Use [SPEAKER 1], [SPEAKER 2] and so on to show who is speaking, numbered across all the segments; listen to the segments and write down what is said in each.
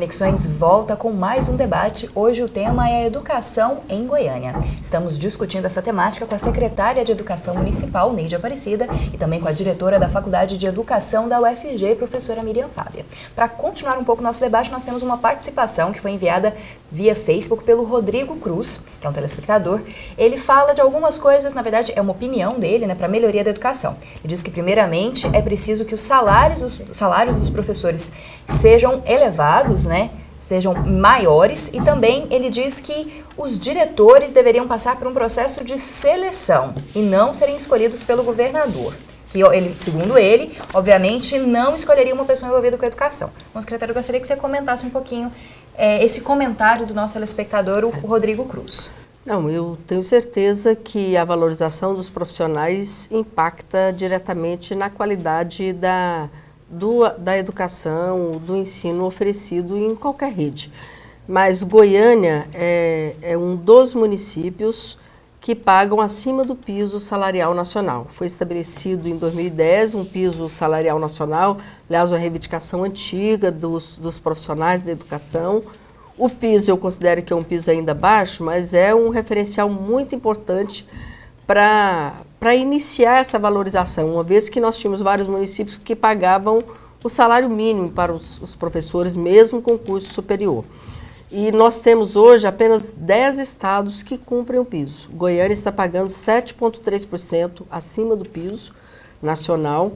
[SPEAKER 1] Conexões volta com mais um debate. Hoje o tema é educação em Goiânia. Estamos discutindo essa temática com a secretária de Educação Municipal, Neide Aparecida, e também com a diretora da Faculdade de Educação da UFG, professora Miriam Fábia. Para continuar um pouco o nosso debate, nós temos uma participação que foi enviada via Facebook pelo Rodrigo Cruz, que é um telespectador. Ele fala de algumas coisas, na verdade é uma opinião dele, para a melhoria da educação. Ele diz que primeiramente é preciso que os salários dos professores sejam elevados, sejam maiores, e também ele diz que os diretores deveriam passar por um processo de seleção e não serem escolhidos pelo governador. Que ele, segundo ele, obviamente não escolheria uma pessoa envolvida com a educação. Bom, secretário, eu gostaria que você comentasse um pouquinho esse comentário do nosso telespectador, o Rodrigo Cruz.
[SPEAKER 2] Não, eu tenho certeza que a valorização dos profissionais impacta diretamente na qualidade da educação, do ensino oferecido em qualquer rede. Mas Goiânia é um dos municípios que pagam acima do piso salarial nacional. Foi estabelecido em 2010 um piso salarial nacional, aliás, uma reivindicação antiga dos profissionais da educação. O piso eu considero que é um piso ainda baixo, mas é um referencial muito importante para iniciar essa valorização, uma vez que nós tínhamos vários municípios que pagavam o salário mínimo para os professores, mesmo com curso superior. E nós temos hoje apenas 10 estados que cumprem o piso. Goiânia está pagando 7,3% acima do piso nacional.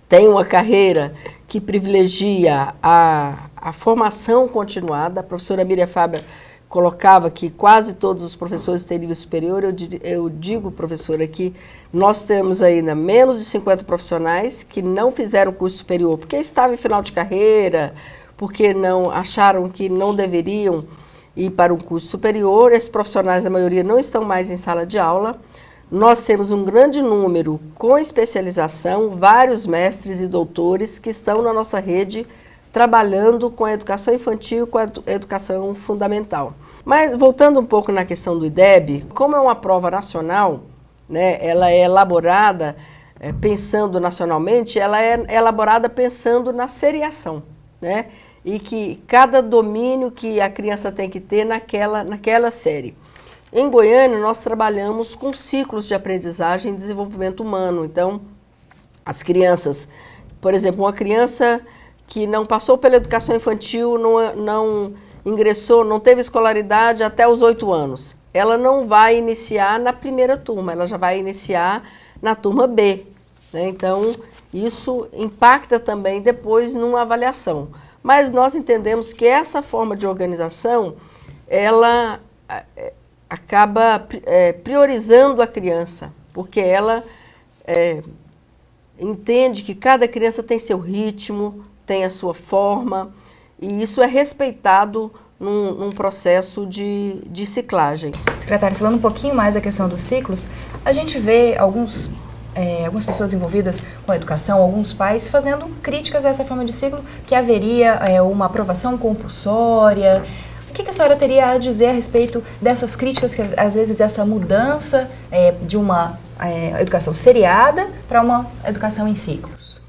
[SPEAKER 2] Tem uma carreira que privilegia a formação continuada. A professora Miriam Fábia colocava que quase todos os professores têm nível superior. Eu digo, professora, que nós temos ainda menos de 50 profissionais que não fizeram curso superior, porque estavam em final de carreira, porque não acharam que não deveriam ir para um curso superior. Esses profissionais, a maioria, não estão mais em sala de aula. Nós temos um grande número com especialização, vários mestres e doutores que estão na nossa rede trabalhando com a educação infantil e com a educação fundamental. Mas voltando um pouco na questão do IDEB, como é uma prova nacional, ela é elaborada pensando nacionalmente, ela é elaborada pensando na seriação, e que cada domínio que a criança tem que ter naquela série. Em Goiânia, nós trabalhamos com ciclos de aprendizagem e desenvolvimento humano. Então, as crianças, por exemplo, uma criança que não passou pela educação infantil, não ingressou, não teve escolaridade até os 8 anos, ela não vai iniciar na primeira turma, ela já vai iniciar na turma B. Então, isso impacta também depois numa avaliação. Mas nós entendemos que essa forma de organização, ela acaba priorizando a criança, porque ela entende que cada criança tem seu ritmo, tem a sua forma, e isso é respeitado num processo de ciclagem.
[SPEAKER 1] Secretária, falando um pouquinho mais da questão dos ciclos, a gente vê algumas pessoas envolvidas com a educação, alguns pais fazendo críticas a essa forma de ciclo, que haveria uma aprovação compulsória. O que a senhora teria a dizer a respeito dessas críticas, que às vezes essa mudança de uma educação seriada para uma educação em ciclos?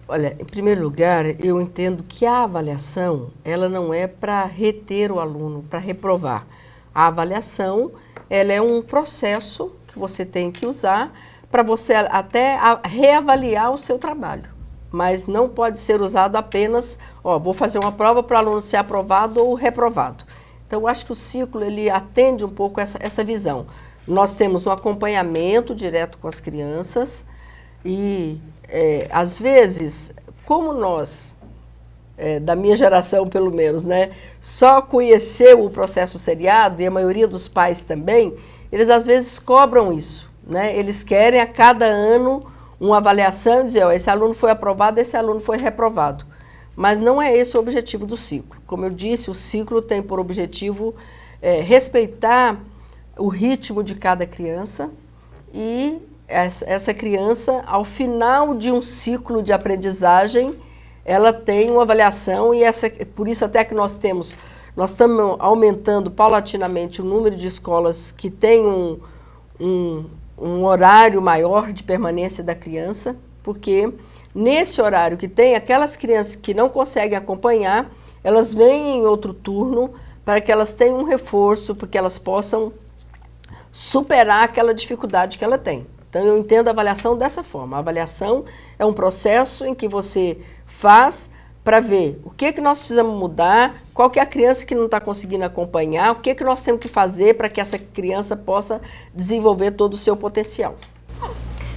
[SPEAKER 2] Olha, em primeiro lugar, eu entendo que a avaliação, ela não é para reter o aluno, para reprovar. A avaliação, ela é um processo que você tem que usar para você até reavaliar o seu trabalho. Mas não pode ser usado apenas, vou fazer uma prova para o aluno ser aprovado ou reprovado. Então, eu acho que o ciclo, ele atende um pouco essa visão. Nós temos um acompanhamento direto com as crianças e, às vezes, como nós, da minha geração pelo menos, só conheceu o processo seriado, e a maioria dos pais também, eles às vezes cobram isso. Eles querem a cada ano uma avaliação e dizer, esse aluno foi aprovado, esse aluno foi reprovado. Mas não é esse o objetivo do ciclo. Como eu disse, o ciclo tem por objetivo respeitar o ritmo de cada criança e essa criança, ao final de um ciclo de aprendizagem, ela tem uma avaliação e por isso até que nós estamos aumentando paulatinamente o número de escolas que têm um horário maior de permanência da criança, porque nesse horário que tem, aquelas crianças que não conseguem acompanhar, elas vêm em outro turno para que elas tenham um reforço, para que elas possam superar aquela dificuldade que ela tem. Então, eu entendo a avaliação dessa forma. A avaliação é um processo em que você faz para ver o que nós precisamos mudar, qual que é a criança que não está conseguindo acompanhar, o que nós temos que fazer para que essa criança possa desenvolver todo o seu potencial.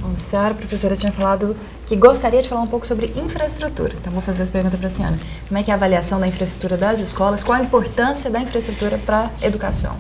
[SPEAKER 1] Bom, a senhora, professora, tinha falado que gostaria de falar um pouco sobre infraestrutura. Então, vou fazer essa pergunta para a senhora. Como é que é a avaliação da infraestrutura das escolas? Qual a importância da infraestrutura para a educação?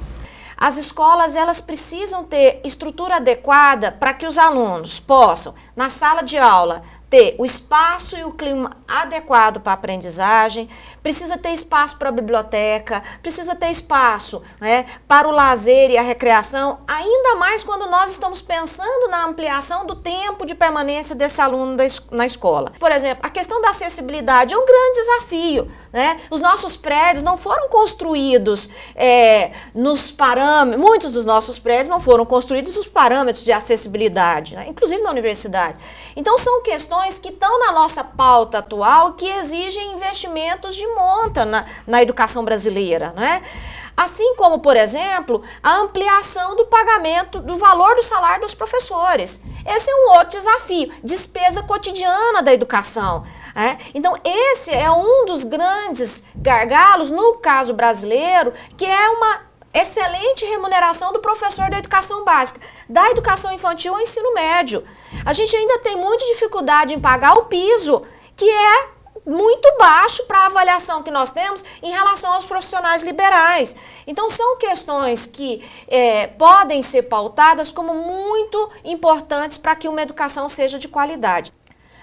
[SPEAKER 3] As escolas, elas precisam ter estrutura adequada para que os alunos possam, na sala de aula, ter o espaço e o clima adequado para a aprendizagem, precisa ter espaço para a biblioteca, precisa ter espaço, né, para o lazer e a recreação, ainda mais quando nós estamos pensando na ampliação do tempo de permanência desse aluno na escola. Por exemplo, a questão da acessibilidade é um grande desafio, né? Os nossos prédios não foram construídos nos parâmetros, muitos dos nossos prédios não foram construídos nos parâmetros de acessibilidade, né? Inclusive na universidade. Então, são questões que estão na nossa pauta atual que exigem investimentos de monta na educação brasileira, né? Assim como, por exemplo, a ampliação do pagamento do valor do salário dos professores. Esse é um outro desafio, despesa cotidiana da educação. Então, esse é um dos grandes gargalos, no caso brasileiro, que é uma excelente remuneração do professor da educação básica, da educação infantil ao ensino médio. A gente ainda tem muita dificuldade em pagar o piso, que é muito baixo para a avaliação que nós temos em relação aos profissionais liberais. Então, são questões que podem ser pautadas como muito importantes para que uma educação seja de qualidade.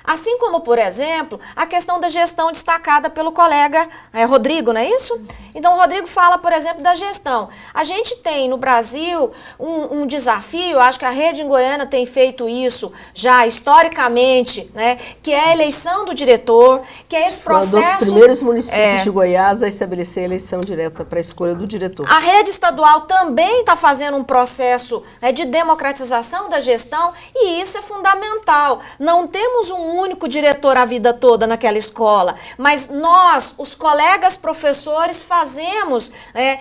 [SPEAKER 3] Assim como, por exemplo, a questão da gestão destacada pelo colega Rodrigo, não é isso? Então, o Rodrigo fala, por exemplo, da gestão. A gente tem no Brasil um desafio, acho que a rede em Goiânia tem feito isso já historicamente, né? Que é a eleição do diretor, que é esse processo...
[SPEAKER 2] Foi um dos primeiros municípios de Goiás a estabelecer a eleição direta para a escolha do diretor.
[SPEAKER 3] A rede estadual também está fazendo um processo de democratização da gestão e isso é fundamental. Não temos um único diretor a vida toda naquela escola, mas nós, os colegas professores, fazemos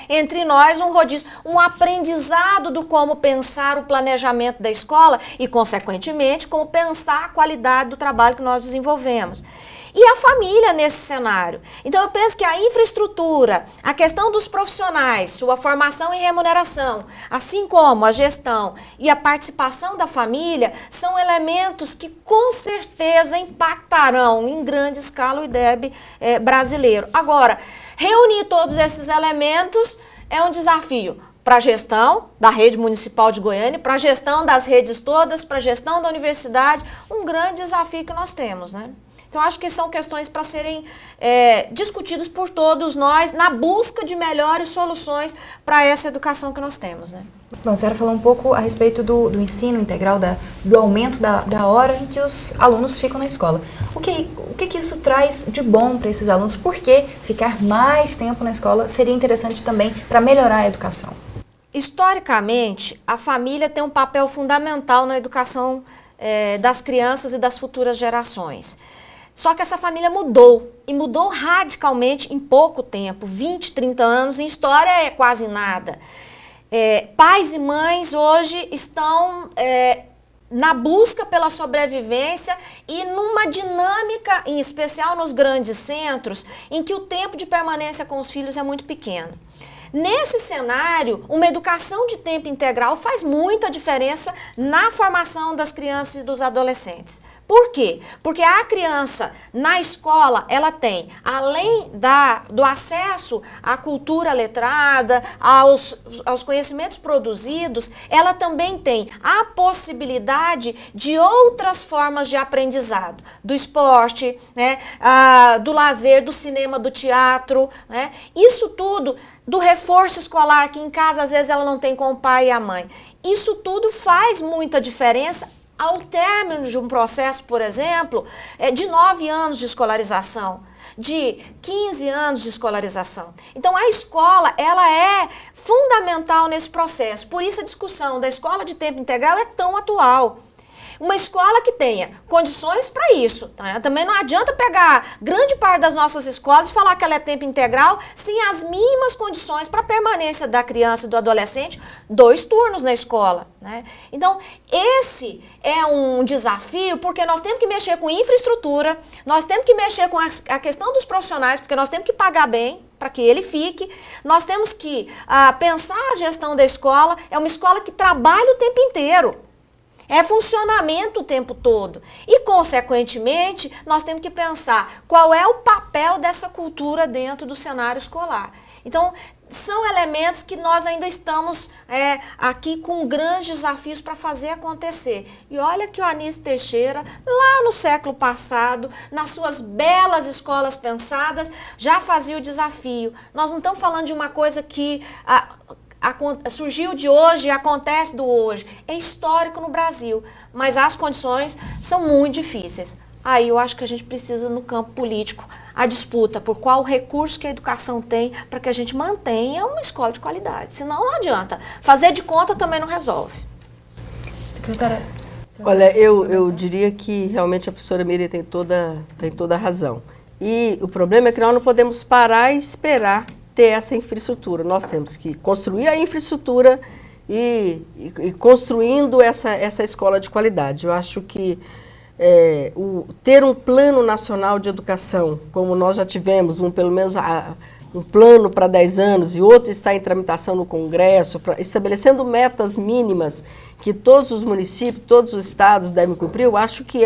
[SPEAKER 3] entre nós um rodízio, um aprendizado do como pensar o planejamento da escola e, consequentemente, como pensar a qualidade do trabalho que nós desenvolvemos. E a família nesse cenário. Então, eu penso que a infraestrutura, a questão dos profissionais, sua formação e remuneração, assim como a gestão e a participação da família, são elementos que, com certeza, impactarão em grande escala o IDEB brasileiro. Agora, reunir todos esses elementos é um desafio para a gestão da rede municipal de Goiânia, para a gestão das redes todas, para a gestão da universidade, um grande desafio que nós temos, né? Então, acho que são questões para serem discutidas por todos nós na busca de melhores soluções para essa educação que nós temos, né?
[SPEAKER 1] Bom, a senhora falou um pouco a respeito do ensino integral, do aumento da hora em que os alunos ficam na escola. O que isso traz de bom para esses alunos? Por que ficar mais tempo na escola seria interessante também para melhorar a educação?
[SPEAKER 3] Historicamente, a família tem um papel fundamental na educação das crianças e das futuras gerações. Só que essa família mudou, e mudou radicalmente em pouco tempo, 20, 30 anos, em história é quase nada. Pais e mães hoje estão na busca pela sobrevivência e numa dinâmica, em especial nos grandes centros, em que o tempo de permanência com os filhos é muito pequeno. Nesse cenário, uma educação de tempo integral faz muita diferença na formação das crianças e dos adolescentes. Por quê? Porque a criança na escola, ela tem, além do acesso à cultura letrada, aos conhecimentos produzidos, ela também tem a possibilidade de outras formas de aprendizado, do esporte, né, do lazer, do cinema, do teatro, né, isso tudo, do reforço escolar, que em casa às vezes ela não tem com o pai e a mãe. Isso tudo faz muita diferença ao término de um processo, por exemplo, de 9 anos de escolarização, de 15 anos de escolarização. Então, a escola, ela é fundamental nesse processo. Por isso, a discussão da escola de tempo integral é tão atual. Uma escola que tenha condições para isso. Tá? Também não adianta pegar grande parte das nossas escolas e falar que ela é tempo integral sem as mínimas condições para a permanência da criança e do adolescente 2 turnos na escola. Né? Então, esse é um desafio porque nós temos que mexer com infraestrutura, nós temos que mexer com a questão dos profissionais, porque nós temos que pagar bem para que ele fique. Nós temos que pensar a gestão da escola, é uma escola que trabalha o tempo inteiro. É funcionamento o tempo todo. E, consequentemente, nós temos que pensar qual é o papel dessa cultura dentro do cenário escolar. Então, são elementos que nós ainda estamos aqui com grandes desafios para fazer acontecer. E olha que o Anísio Teixeira, lá no século passado, nas suas belas escolas pensadas, já fazia o desafio. Nós não estamos falando de uma coisa que surgiu de hoje e acontece do hoje. É histórico no Brasil, mas as condições são muito difíceis. Aí eu acho que a gente precisa, no campo político, a disputa por qual recurso que a educação tem para que a gente mantenha uma escola de qualidade. Senão não adianta. Fazer de conta também não resolve.
[SPEAKER 1] Secretária...
[SPEAKER 2] Olha, eu diria que realmente a professora Miriam tem toda a razão. E o problema é que nós não podemos parar e esperar ter essa infraestrutura. Nós temos que construir a infraestrutura e construindo essa escola de qualidade. Eu acho que ter um plano nacional de educação, como nós já tivemos, pelo menos um plano para 10 anos e outro está em tramitação no Congresso, estabelecendo metas mínimas que todos os municípios, todos os estados devem cumprir, eu acho que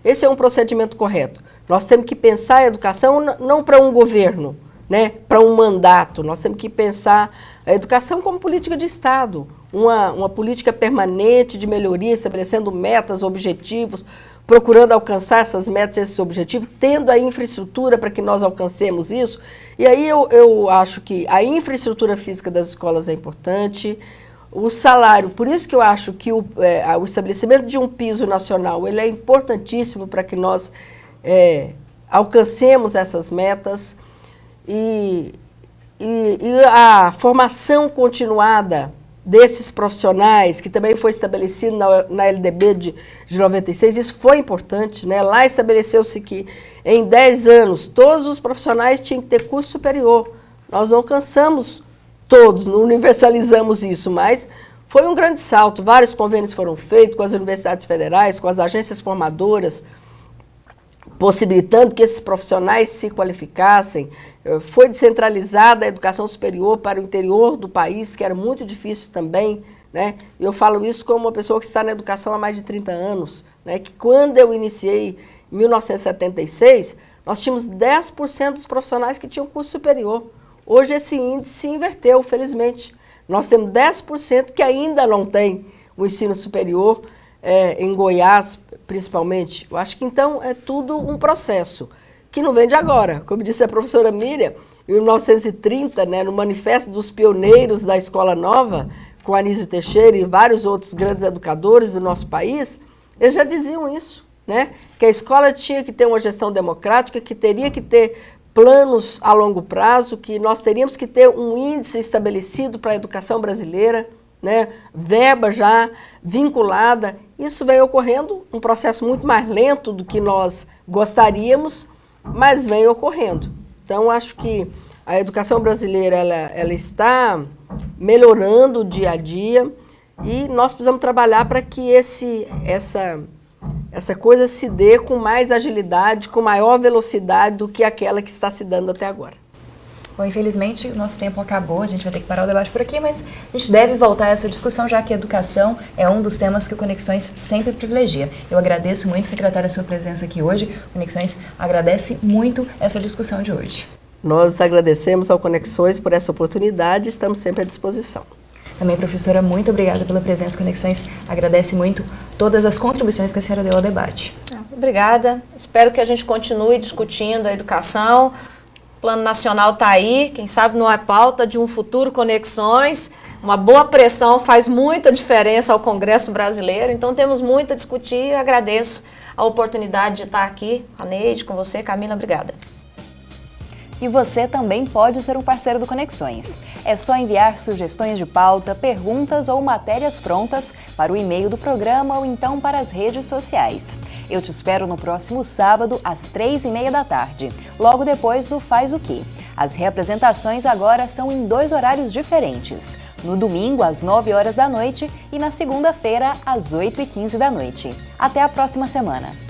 [SPEAKER 2] esse é um procedimento correto. Nós temos que pensar a educação não para um governo, né, para um mandato. Nós temos que pensar a educação como política de Estado, uma política permanente de melhoria, estabelecendo metas, objetivos, procurando alcançar essas metas, esses objetivos, tendo a infraestrutura para que nós alcancemos isso. E aí eu acho que a infraestrutura física das escolas é importante, o salário, por isso que eu acho que o estabelecimento de um piso nacional ele é importantíssimo para que nós alcancemos essas metas. E a formação continuada desses profissionais, que também foi estabelecido na LDB de 96, isso foi importante, né? Lá estabeleceu-se que em 10 anos todos os profissionais tinham que ter curso superior. Nós não alcançamos todos, não universalizamos isso, mas foi um grande salto. Vários convênios foram feitos com as universidades federais, com as agências formadoras, possibilitando que esses profissionais se qualificassem. Foi descentralizada a educação superior para o interior do país, que era muito difícil também, né? Eu falo isso como uma pessoa que está na educação há mais de 30 anos, né? Que quando eu iniciei em 1976, nós tínhamos 10% dos profissionais que tinham curso superior. Hoje esse índice se inverteu, felizmente. Nós temos 10% que ainda não tem o ensino superior, em Goiás, principalmente. Eu acho que, então, é tudo um processo que não vem de agora. Como disse a professora Miriam, em 1930, né, no Manifesto dos Pioneiros da Escola Nova, com Anísio Teixeira e vários outros grandes educadores do nosso país, eles já diziam isso, né, que a escola tinha que ter uma gestão democrática, que teria que ter planos a longo prazo, que nós teríamos que ter um índice estabelecido para a educação brasileira, né, verba já vinculada. Isso vem ocorrendo, um processo muito mais lento do que nós gostaríamos, mas vem ocorrendo. Então, acho que a educação brasileira ela está melhorando dia a dia e nós precisamos trabalhar para que essa coisa se dê com mais agilidade, com maior velocidade do que aquela que está se dando até agora.
[SPEAKER 1] Bom, infelizmente, o nosso tempo acabou, a gente vai ter que parar o debate por aqui, mas a gente deve voltar a essa discussão, já que a educação é um dos temas que o Conexões sempre privilegia. Eu agradeço muito, secretária, a sua presença aqui hoje. O Conexões agradece muito essa discussão de hoje.
[SPEAKER 2] Nós agradecemos ao Conexões por essa oportunidade e estamos sempre à disposição.
[SPEAKER 1] Também, professora, muito obrigada pela presença. Conexões agradece muito todas as contribuições que a senhora deu ao debate.
[SPEAKER 3] Obrigada. Espero que a gente continue discutindo a educação. O Plano Nacional está aí, quem sabe não é pauta de um futuro Conexões. Uma boa pressão faz muita diferença ao Congresso brasileiro, então temos muito a discutir e agradeço a oportunidade de estar aqui, a Neide, com você, Camila, obrigada.
[SPEAKER 1] E você também pode ser um parceiro do Conexões. É só enviar sugestões de pauta, perguntas ou matérias prontas para o e-mail do programa ou então para as redes sociais. Eu te espero no próximo sábado, às 3h30 da tarde, logo depois do Faz o Que. As reapresentações agora são em 2 horários diferentes. No domingo, às 9 horas da noite e na segunda-feira, às 8h15 da noite. Até a próxima semana!